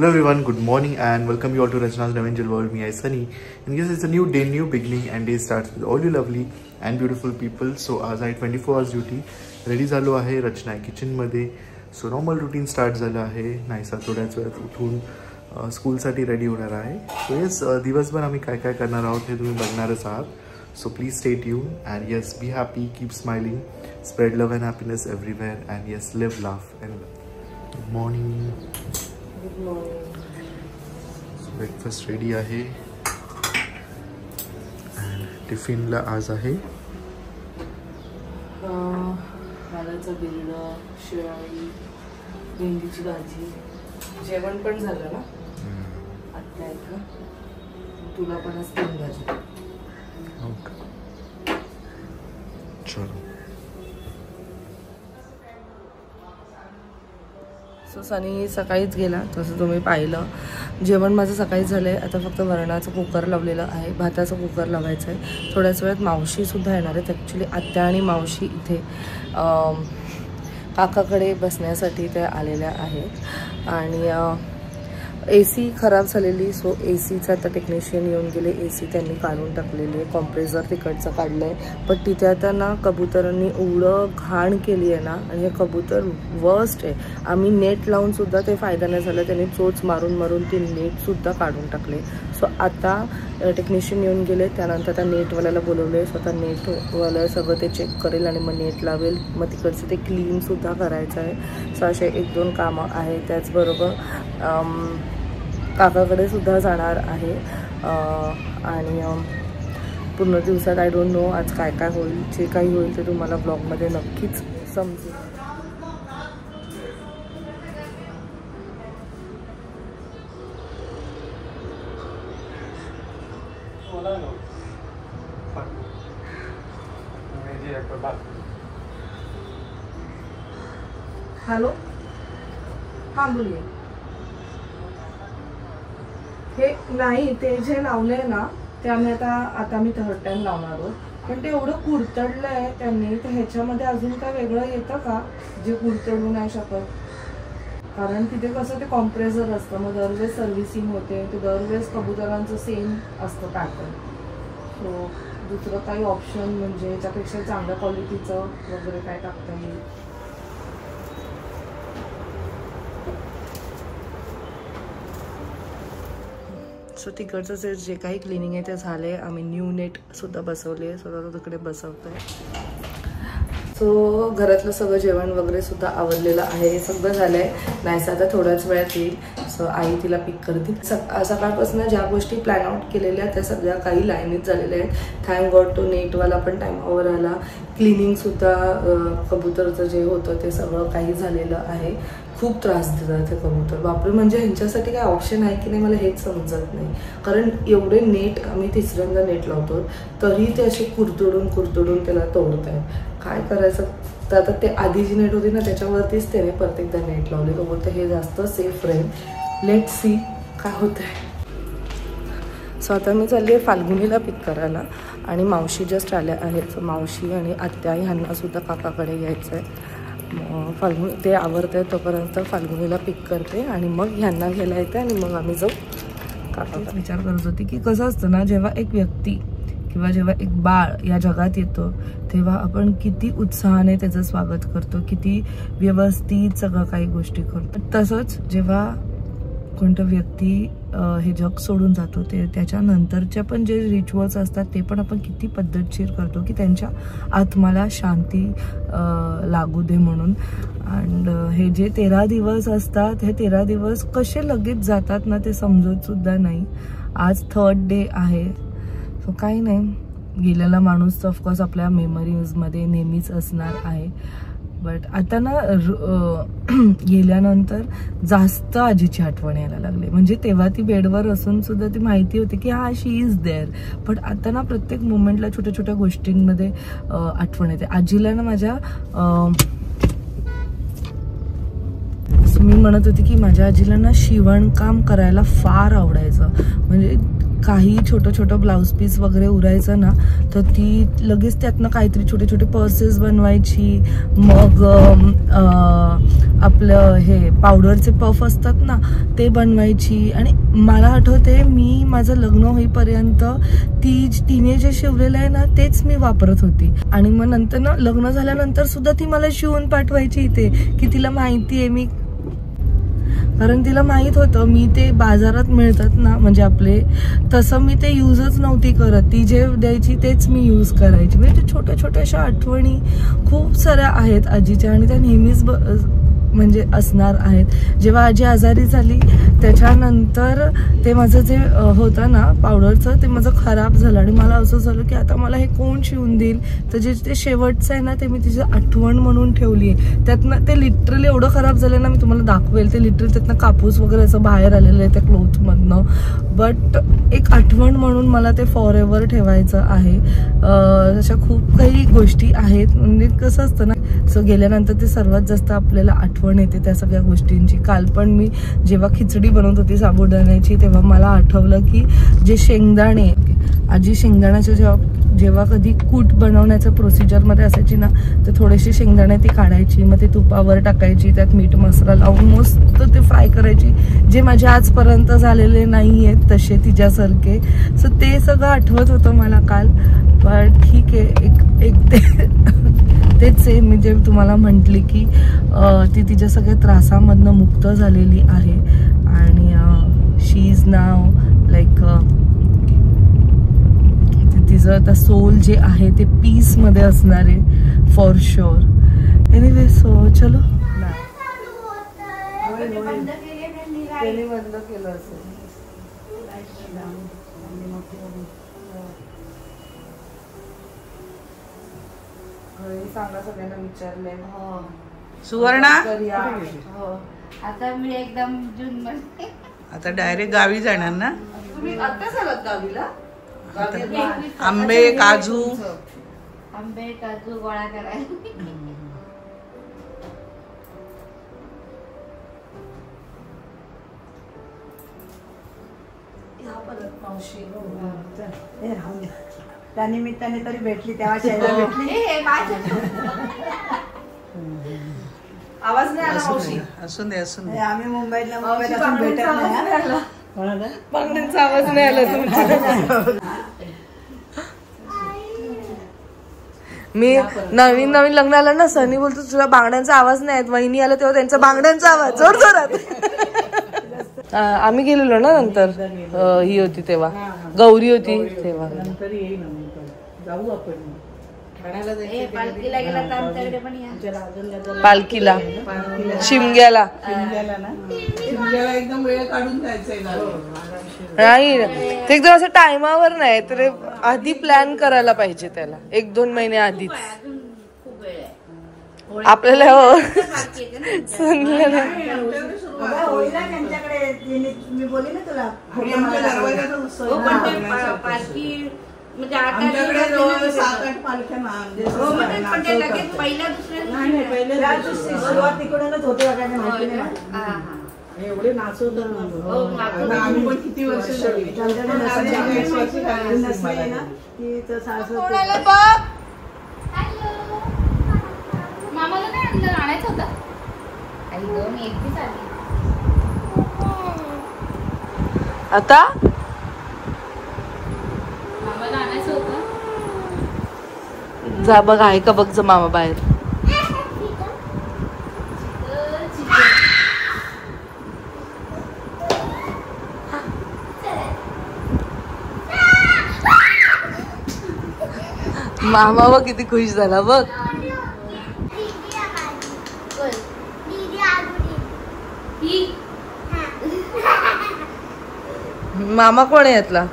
Hello everyone, good morning and welcome you all to Rachna's Adventure World. Me, I Sunny. And yes, it's a new day, new beginning, and day starts with all you lovely and beautiful people. So आज आहे 24 hours duty. Ready झालो आहे रचना kitchen मध्ये. So normal routine start झालं आहे. नाहीसा थोड्याच वेळात उठून स्कूलसाठी रेडी होणार आहे. सो येस दिवसभर आम्ही काय काय करणार आहोत हे तुम्ही बघणारच आहात. So please stay tuned and yes, be happy, keep smiling, spread love and happiness everywhere, and yes, live, laugh and good morning. Good morning. So breakfast ready आहे and tiffin ला आज आहे वालाचं बिरड, शिळी, भेंडीची भाजी. जेवण पण झालं ना आता का तुला पण असते भाजी. ओके चलो. सो सनी सकाळीच गेला तसं तुम्ही पाहिलं. जेवण माझं सकाळीच झालं आहे. आता फक्त वरणाचं कुकर लावलेलं आहे, भाताचं कुकर लावायचं आहे. थोड्याच वेळात मावशीसुद्धा येणार आहेत. ॲक्च्युली आत्या आणि मावशी इथे काकाकडे बसण्यासाठी ते आलेल्या आहेत. आणि AC खराब झालेली. सो ACचा आता टेक्निशियन येऊन गेले. AC त्यांनी काढून टाकलेली आहे. कॉम्प्रेसर तिकडचं काढलं आहे. पण तिथे आता ना कबुतरांनी एवढं घाण केली आहे ना. आणि हे कबूतर वर्स्ट आहे. आम्ही नेट लावूनसुद्धा ते फायदा नाही झाला. त्यांनी चोच मारून मारून ती नेटसुद्धा काढून टाकले. सो आता टेक्निशियन येऊन गेले. त्यानंतर आता नेटवाल्याला बोलवले. स्वतः नेटवाला सगळं ते चेक करेल आणि मग नेट लावेल. मग तिकडचं ते क्लीनसुद्धा करायचं आहे. सो असे 1-2 कामं आहेत. त्याचबरोबर काकाकडे सुद्धा जाणार आहे. आणि पूर्ण दिवसात आय डोंट नो आज काय काय होईल. जे काही होईल ते तुम्हाला ब्लॉगमध्ये नक्कीच समजेल. हॅलो, हां बोलिये. हे नाही ते जे लावले ना ते आम्ही आता मी 3rd टाइम लावणार आहोत. पण ते एवढं कुरतडलं आहे त्यांनी. तर ह्याच्यामध्ये अजून काय वेगळं येतं का जे कुरतडू नाही शकत? कारण तिथे कसं ते कॉम्प्रेसर असतं. मग दरवेळेस सर्व्हिसिंग होते. ते दरवेळेस कबुतरांचं सेम असतं पॅटर्न. सो दुसरं काही ऑप्शन म्हणजे याच्यापेक्षा चांगल्या क्वालिटीचं वगैरे काय टाकता येईल. सो तिकडचं जे काही क्लिनिंग आहे ते झाले. आम्ही न्यू नेटसुद्धा बसवले. स्वतः तिकडे बसवतो आहे. सो घरातलं सगळं जेवण वगैरे सुद्धा आवडलेलं आहे. हे सगळं झालं आहे. नाहीसं आता थोड्याच वेळात येईल. सो आई तिला पिक करतील. सकाळपासून ज्या गोष्टी प्लॅन आउट केलेल्या त्या सगळ्या काही लाईनीत झालेल्या आहेत. थँक गॉड तो नेटवाला पण टाईमावर आला. क्लिनिंगसुद्धा कबूतरचं जे होतं ते सगळं काही झालेलं आहे. खूप त्रास देतात ते कबूतर. बापरे, म्हणजे ह्यांच्यासाठी काय ऑप्शन आहे की नाही मला हेच समजत नाही. कारण एवढे नेट आम्ही 3ऱ्यांदा नेट लावतो तरी ते असे कुरतडून त्याला तोडत आहेत. काय करायचं तर आता ते आधी जी नेट होती ना त्याच्यावरतीच त्याने परत एकदा नेट लावले. तो बोलतो हे जास्त सेफ राहील. लेट सी काय होतं आहे. सो आता मी चालली आहे फाल्गुनीला पिक करायला. आणि मावशी जस्ट आल्या आहेत. सो मावशी आणि आत्या ह्यांनासुद्धा काकाकडे यायचं आहे. फाल्गुनी ते आवडत आहे तोपर्यंत फाल्गुनीला पिक करते आणि मग ह्यांना घ्यायला येते आणि मग आम्ही जाऊ. काकाच विचार करत होती की कसं असतं ना, जेव्हा एक व्यक्ती किंवा जेव्हा एक बाळ या जगात येतो तेव्हा आपण किती उत्साहाने त्याचं स्वागत करतो, किती व्यवस्थित सगळं काही गोष्टी करतो. तसंच जेव्हा कोणतं व्यक्ती हे जग सोडून जातो ते त्याच्यानंतरच्या पण जे रिच्युअल्स असतात ते पण आपण किती पद्धतशीर करतो की त्यांच्या आत्म्याला शांती लागू दे म्हणून. अँड हे जे 13 दिवस असतात हे 13 दिवस कसे लगेच जातात ना ते समजतसुद्धा नाही. आज 3rd डे आहे. सो काही नाही, गेलेला माणूस तर ऑफकोर्स आपल्या मेमरीजमध्ये नेहमीच असणार आहे. बट आता ना गेल्यानंतर जास्त आजीची आठवण यायला लागली. म्हणजे तेव्हा ती बेडवर असून सुद्धा ती माहिती होती की हा शी इज देअर. पण आता ना प्रत्येक मोमेंटला छोट्या छोट्या गोष्टींमध्ये आठवण येते. आजीला ना माझ्या मी म्हणत होती की माझ्या आजीला ना शिवणकाम करायला फार आवडायचं. म्हणजे काही छोटं ब्लाऊज पीस वगैरे उरायचं ना, तर ती लगेच त्यातनं काहीतरी छोटे छोटे पर्सेस बनवायची. मग आपलं हे पावडरचे पफ असतात ना ते बनवायची. आणि मला आठवते मी माझं लग्न होईपर्यंत तिने जे शिवलेलं आहे ना तेच मी वापरत होती. आणि मग नंतर ना लग्न झाल्यानंतर सुद्धा ती मला शिवून पाठवायची इथे, की तिला माहिती आहे मी, कारण तिला माहित होतं मी ते बाजारात मिळतात ना म्हणजे आपले, तसं मी ते यूजच नव्हती करत. ती जे द्यायची तेच मी यूज करायची. म्हणजे ते छोट्या छोट्याशा आठवणी खूप साऱ्या आहेत आजीच्या, आणि त्या नेहमीच म्हणजे असणार आहेत. जेव्हा आजी आजारी झाली त्याच्यानंतर ते माझं जे होतं ना पावडरचं ते माझं खराब झालं. आणि मला असं झालं की आता मला हे कोण शिवून देईल. तर जे ते शेवटचं आहे ना ते मी तिची आठवण म्हणून ठेवली आहे. त्यातनं ते लिटरली एवढं खराब झालं ना, मी तुम्हाला दाखवेल. ते लिटरली त्यातनं कापूस वगैरे असं बाहेर आलेलं आहे त्या क्लोथमधनं. बट एक आठवण म्हणून मला ते फॉर एव्हर ठेवायचं आहे. अशा खूप काही गोष्टी आहेत. म्हणजे कसं असतं ना, सो गेल्यानंतर ते सर्वात जास्त आपल्याला आठवण येते त्या सगळ्या गोष्टींची. काल पण मी जेव्हा खिचडी बनवत होती साबुदाण्याची तेव्हा मला आठवलं की जे शेंगदाणे आजी शेंगदाण्याचे जेव्हा कधी कूट बनवण्याच्या प्रोसिजरमध्ये असायची ना, तर थोडेसे शेंगदाणे ती काढायची, मग ते तुपावर टाकायची, त्यात मीठ मसाला लावून मस्त ते फ्राय करायची, जे माझे आजपर्यंत झालेले नाही आहेत तसे तिच्यासारखे. सो ते सगळं आठवत होतं मला काल. पण ठीक आहे, तेच आहे मी जे तुम्हाला म्हटली की ती तिच्या सगळ्या त्रासामधनं मुक्त झालेली आहे. आणि शी इज नाव लाईक तिचं आता सोल जे आहे ते पीस मध्ये असणार आहे फॉर शुअर. एनिवे सो चलो. बंद केलं असेल. सांगा सगळ्यांना विचारले. सुवर्णा आता मी एकदम जून मध्ये आता डायरेक्ट गावी जाणार ना. तुम्ही आत्ताच आलात गावीला? आंबे काजू गोळा करायला. त्या निमित्ताने तरी भेटली, तेव्हा शाळेला भेटली. आवाज नाही आला मावशी. असून दे. आम्ही मुंबईत भेटत नाही. बांगड्यांचा आवाज नाही आला तुमचा. मी नवीन लग्नाला ना सनी बोलतो तुला बांगड्यांचा आवाज नाही येत. वहिनी आला तेव्हा त्यांचा बांगड्यांचा आवाज जोर जोरात. आम्ही गेलेलो ना नंतर, ही होती तेव्हा गौरी होती तेव्हा. जाऊ आपण पालखीला गेला तर आमच्याकडे पण या. पालखीला शिमग्याला एकदम वेळ काढून जायचंय. नाही ते एकदम असं टायमावर नाही तर आधी प्लॅन करायला पाहिजे त्याला 1-2 महिने आधीच. आपल्याला मी बोलली ना तुला पालखी म्हणजे सुरुवातीकडूनच होते एवढे नाचवत आम्ही पण किती वर्ष मामाला नाही अंदर आणायचं होतं. आई दोन एकटीच आली आता. मामाला आणायचं होतं. जा बघ आहे का बघ, जा मामा बाहेर. मामा बघ किती खुश झाला बघ. मामा कोण आहे यातला?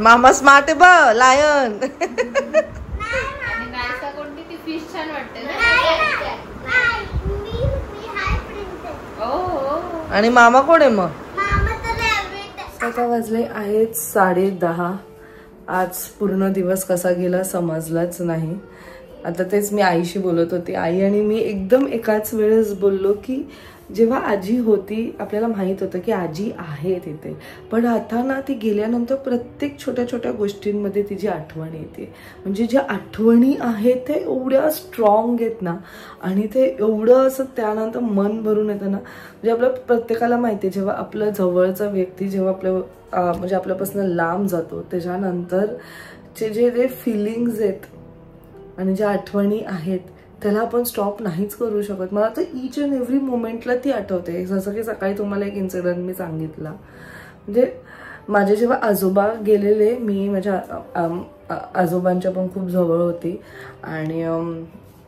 मामा स्मार्ट आहे बघ, लायन. कोणती ती फिश छान वाटते. आणि मामा कोण आहे मग? आता वाजले आहेत 10:30. आज पूर्ण दिवस कसा गेला समजलाच नाही. आता तेच मी आईशी बोलत होते. आई आणि मी एकदम एकाच वेळेस बोललो की जेव्हा आजी होती आपल्याला माहित होतं की आजी आहे तिथे, पण आता ना ती गेल्यानंतर प्रत्येक छोट्या छोट्या गोष्टींमध्ये तिची आठवण येते. म्हणजे ज्या आठवणी आहेत ते एवढ्या स्ट्रॉंग आहेत ना, आणि ते एवढं असं त्यानंतर मन भरून येतं ना. म्हणजे आपल्या प्रत्येकाला माहिती आहे, जेव्हा आपलं जवळचा व्यक्ती जेव्हा म्हणजे आपल्यापासून लांब जातो त्याच्यानंतरचे जे फिलिंग्स आहेत आणि ज्या आठवणी आहेत त्याला आपण स्टॉप नाहीच करू शकत. मला तर ईच अँड एव्हरी मोमेंटला ती आठवते. जसं की सकाळी तुम्हाला एक इन्सिडेंट मी सांगितला, म्हणजे माझे जेव्हा आजोबा गेलेले, मी माझ्या आजोबांच्या पण खूप जवळ होती आणि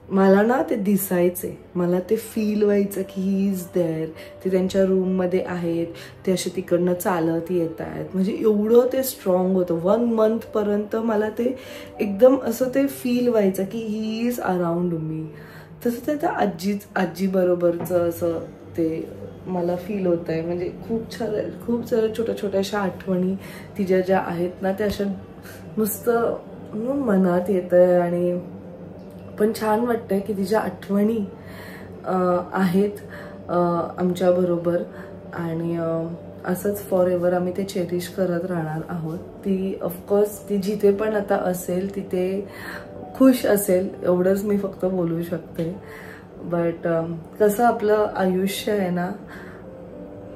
मला ना ते दिसायचे, मला ते फील व्हायचं की ही इज देअर. ते त्यांच्या रूममध्ये आहेत, ते असे तिकडनं चालत येत आहेत. म्हणजे एवढं ते स्ट्रॉंग होतं. 1 मंथपर्यंत मला ते एकदम असं ते फील व्हायचं की ही इज अराउंड मी. तसं ते त्या आजी बरोबरचं असं ते मला फील होत आहे. म्हणजे खूप साऱ्या छोट्या छोट्याशा आठवणी तिच्या ज्या आहेत ना, त्या अशा नुसतं मनात येत आहे. आणि पण छान वाटतंय की तिच्या आठवणी आहेत आमच्याबरोबर, आणि असंच फॉर एव्हर आम्ही ते चेरिश करत राहणार आहोत. ती ऑफकोर्स ती जिथे पण आता असेल तिथे खुश असेल, एवढंच मी फक्त बोलू शकते. बट कसं आपलं आयुष्य आहे ना,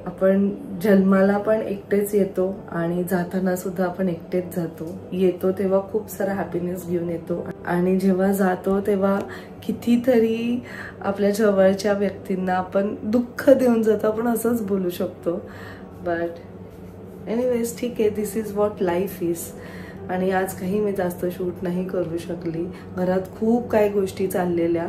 आपण जन्माला पण एकटेच येतो आणि जाताना सुद्धा आपण एकटेच जातो. येतो तेव्हा खूप सारा हॅपीनेस घेऊन येतो, आणि जेव्हा जातो तेव्हा कितीतरी आपल्या जवळच्या व्यक्तींना आपण दुःख देऊन जातो, आपण असंच बोलू शकतो. बट एनिवेज ठीक आहे, दिस इज व्हॉट लाईफ इज. आणि आज काही मी जास्त शूट नाही करू शकली. घरात खूप काही गोष्टी चाललेल्या.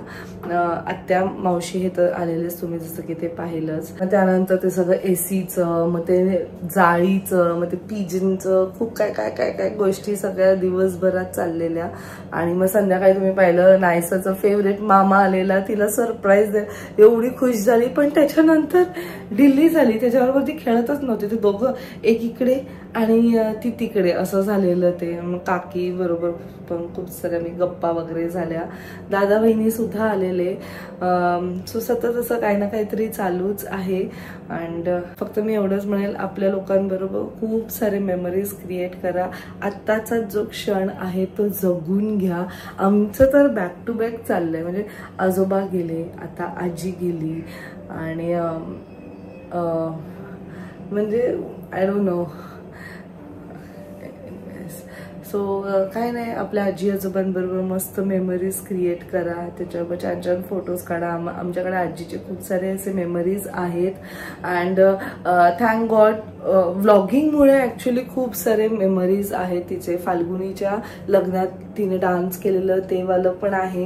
आत्या मावशी हे तर आलेलेच तुम्ही जसं की ते पाहिलंच. मग त्यानंतर ते सगळं एसीचं, मग ते जाळीचं, मग ते पिजनचं, खूप काय गोष्टी सगळ्या दिवसभरात चाललेल्या. आणि मग संध्याकाळी तुम्ही पाहिलं नायसाचं फेवरेट मामा आलेला, तिला सरप्राईज एवढी खुश झाली. पण त्याच्यानंतर ढिल्ली झाली, त्याच्याबरोबर ती खेळतच नव्हती. ते दोघं एक इकडे आणि ती तिकडे असं झालेलं ते. मग काकी बरोबर पण खूप साऱ्या मी गप्पा वगैरे झाल्या. दादा बहिणी सुद्धा आलेले. सो सतत असं काही ना काहीतरी चालूच आहे. अँड फक्त मी एवढंच म्हणेल, आपल्या लोकांबरोबर खूप सारे मेमरीज क्रिएट करा. आत्ताचा जो क्षण आहे तो जगून घ्या. आमचं तर बॅक टू बॅक चाललंय. म्हणजे आजोबा गेले, आता आजी गेली, आणि म्हणजे आय डोंट नो. सो काय नाही, आपल्या आजी आजोबांबरोबर मस्त मेमरीज क्रिएट करा. त्याच्यावर छान छान फोटोज काढा. आमच्याकडे आजीचे खूप सारे असे मेमरीज आहेत. अँड थँक गॉड व्लॉगिंगमुळे ॲक्च्युली खूप सारे मेमरीज आहेत तिचे. फाल्गुनीच्या लग्नात तिने डान्स केलेलं ते वालं पण आहे.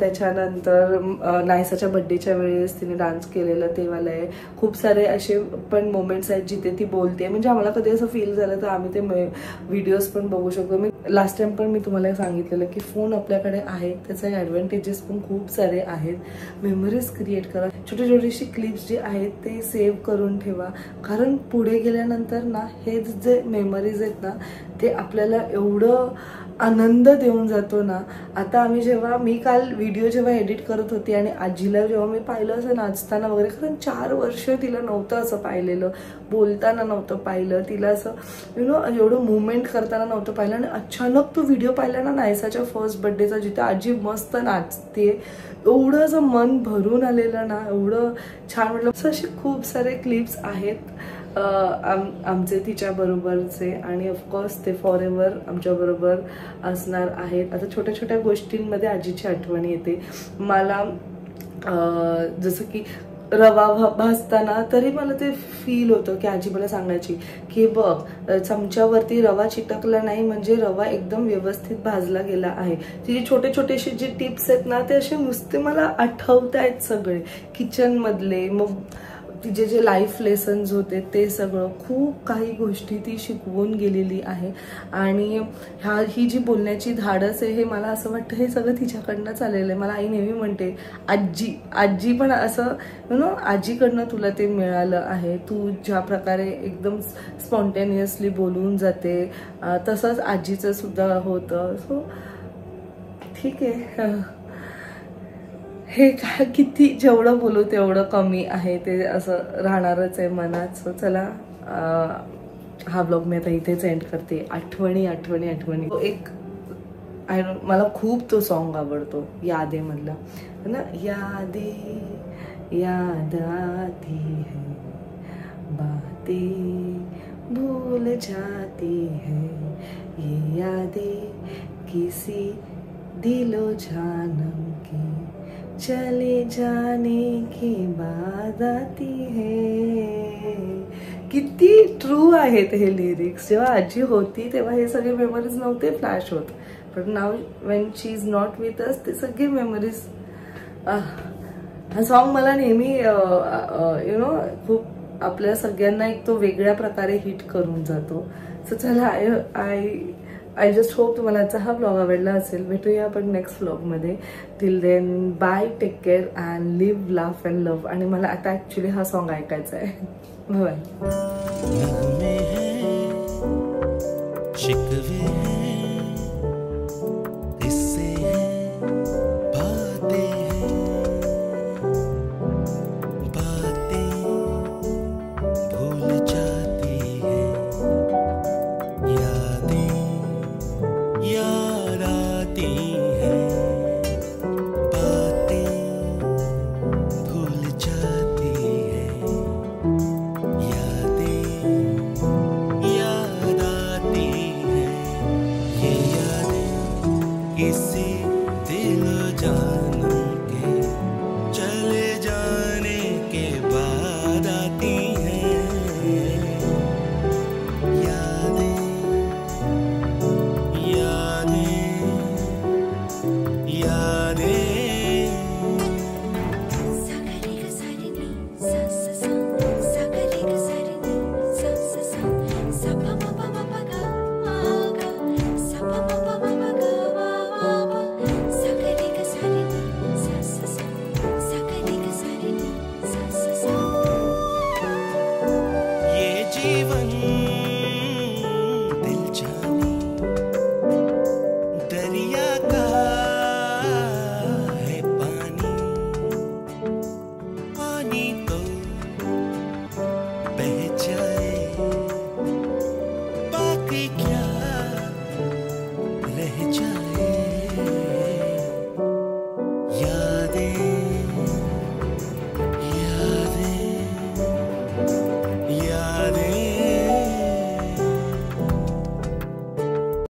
त्याच्यानंतर नायसाच्या बड्डेच्या वेळेस तिने डान्स केलेलं ते वालं आहे. खूप सारे असे पण मोमेंट्स आहेत जिथे ती बोलते. म्हणजे आम्हाला कधी असं फील झालं तर आम्ही ते व्हिडिओज पण बघू शकतो. मी लास्ट टाइम पण मी तुम्हाला सांगितलेलं की फोन आपल्याकडे आहे, त्याचे ॲडव्हान्टेजेस पण खूप सारे आहेत. मेमरीज क्रिएट करा. छोटे छोटेशी क्लिप्स जे आहेत ते सेव्ह करून ठेवा. कारण पुढे गेल्यानंतर ना हे जे मेमरीज आहेत ना ते आपल्याला एवढं आनंद देऊन जातो ना. आता मी काल व्हिडिओ जेव्हा एडिट करत होती आणि आजीला जेव्हा मी पाहिलं असं नाचताना वगैरे, कारण 4 वर्ष तिला नव्हतं असं पाहिलेलं, बोलताना नव्हतं पाहिलं, तिला असं एवढं मुवमेंट करताना नव्हतं पाहिलं. आणि अचानक तो व्हिडिओ पाहिला ना नायसाच्या फर्स्ट बर्थडेचा, जिथे आजी मस्त नाचते, एवढं असं मन भरून आलेलं ना, एवढं छान वाटलं. असं असे खूप सारे क्लिप्स आहेत आमचे तिच्याबरोबरचे, आणि ऑफकोर्स ते फॉर एव्हर आमच्याबरोबर असणार आहेत. आता छोट्या छोट्या गोष्टींमध्ये आजीची आठवण येते मला. जसं की रवा भाजताना तरी मला ते फील होतं की आजी मला सांगायची की बघ चमच्यावरती रवा चिटकला नाही म्हणजे रवा एकदम व्यवस्थित भाजला गेला आहे. तिचे छोटे छोटेसे जे टिप्स आहेत ना ते असे नुसते मला आठवत आहेत सगळे किचन मधले. मग तिचे जे लाईफ लेसन्स होते ते सगळं, खूप काही गोष्टी ती शिकवून गेलेली आहे. आणि ही जी बोलण्याची धाडस आहे हे मला असं वाटतं हे सगळं तिच्याकडनंच आलेलं आहे. मला आई नेहमी म्हणते आजी पण असं आजीकडनं तुला ते मिळालं आहे. तू ज्या प्रकारे एकदम स्पॉन्टेनियसली बोलून जाते तसंच आजीचं सुद्धा होतं. सो ठीक आहे, हे काय किती जेवढं बोलू तेवढं कमी आहे, ते असं राहणारच आहे मनात. सो चला हा ब्लॉग मी आता इथेच एंड करते. आठवणी आठवणी आठवणी. एक मला खूप तो सॉन्ग आवडतो, यादे मधला है ना. यादे याद आती है, बातें भूल जाती है, ये यादें किसी दिलो जानम की चले जाने के बाद आती है. किती ट्रू आहेत हे लिरिक्स. जेव्हा आजी होती तेव्हा हे सगळे मेमरीज नव्हते फ्लॅश होत, but now Wien she is not with us ते सगळे मेमरीज. हा सॉन्ग मला नेहमी यु नो खूप आपल्या सगळ्यांना एक तो वेगळ्या प्रकारे हिट करून जातो. सो चला आय जस्ट होप तुम्हाला आजचा हा ब्लॉग आवडला असेल. भेटूया आपण नेक्स्ट ब्लॉगमध्ये. Till then bye, take care and live, laugh and love. आणि मला आता ॲक्च्युली हा सॉन्ग ऐकायचा आहे. बाय. किसी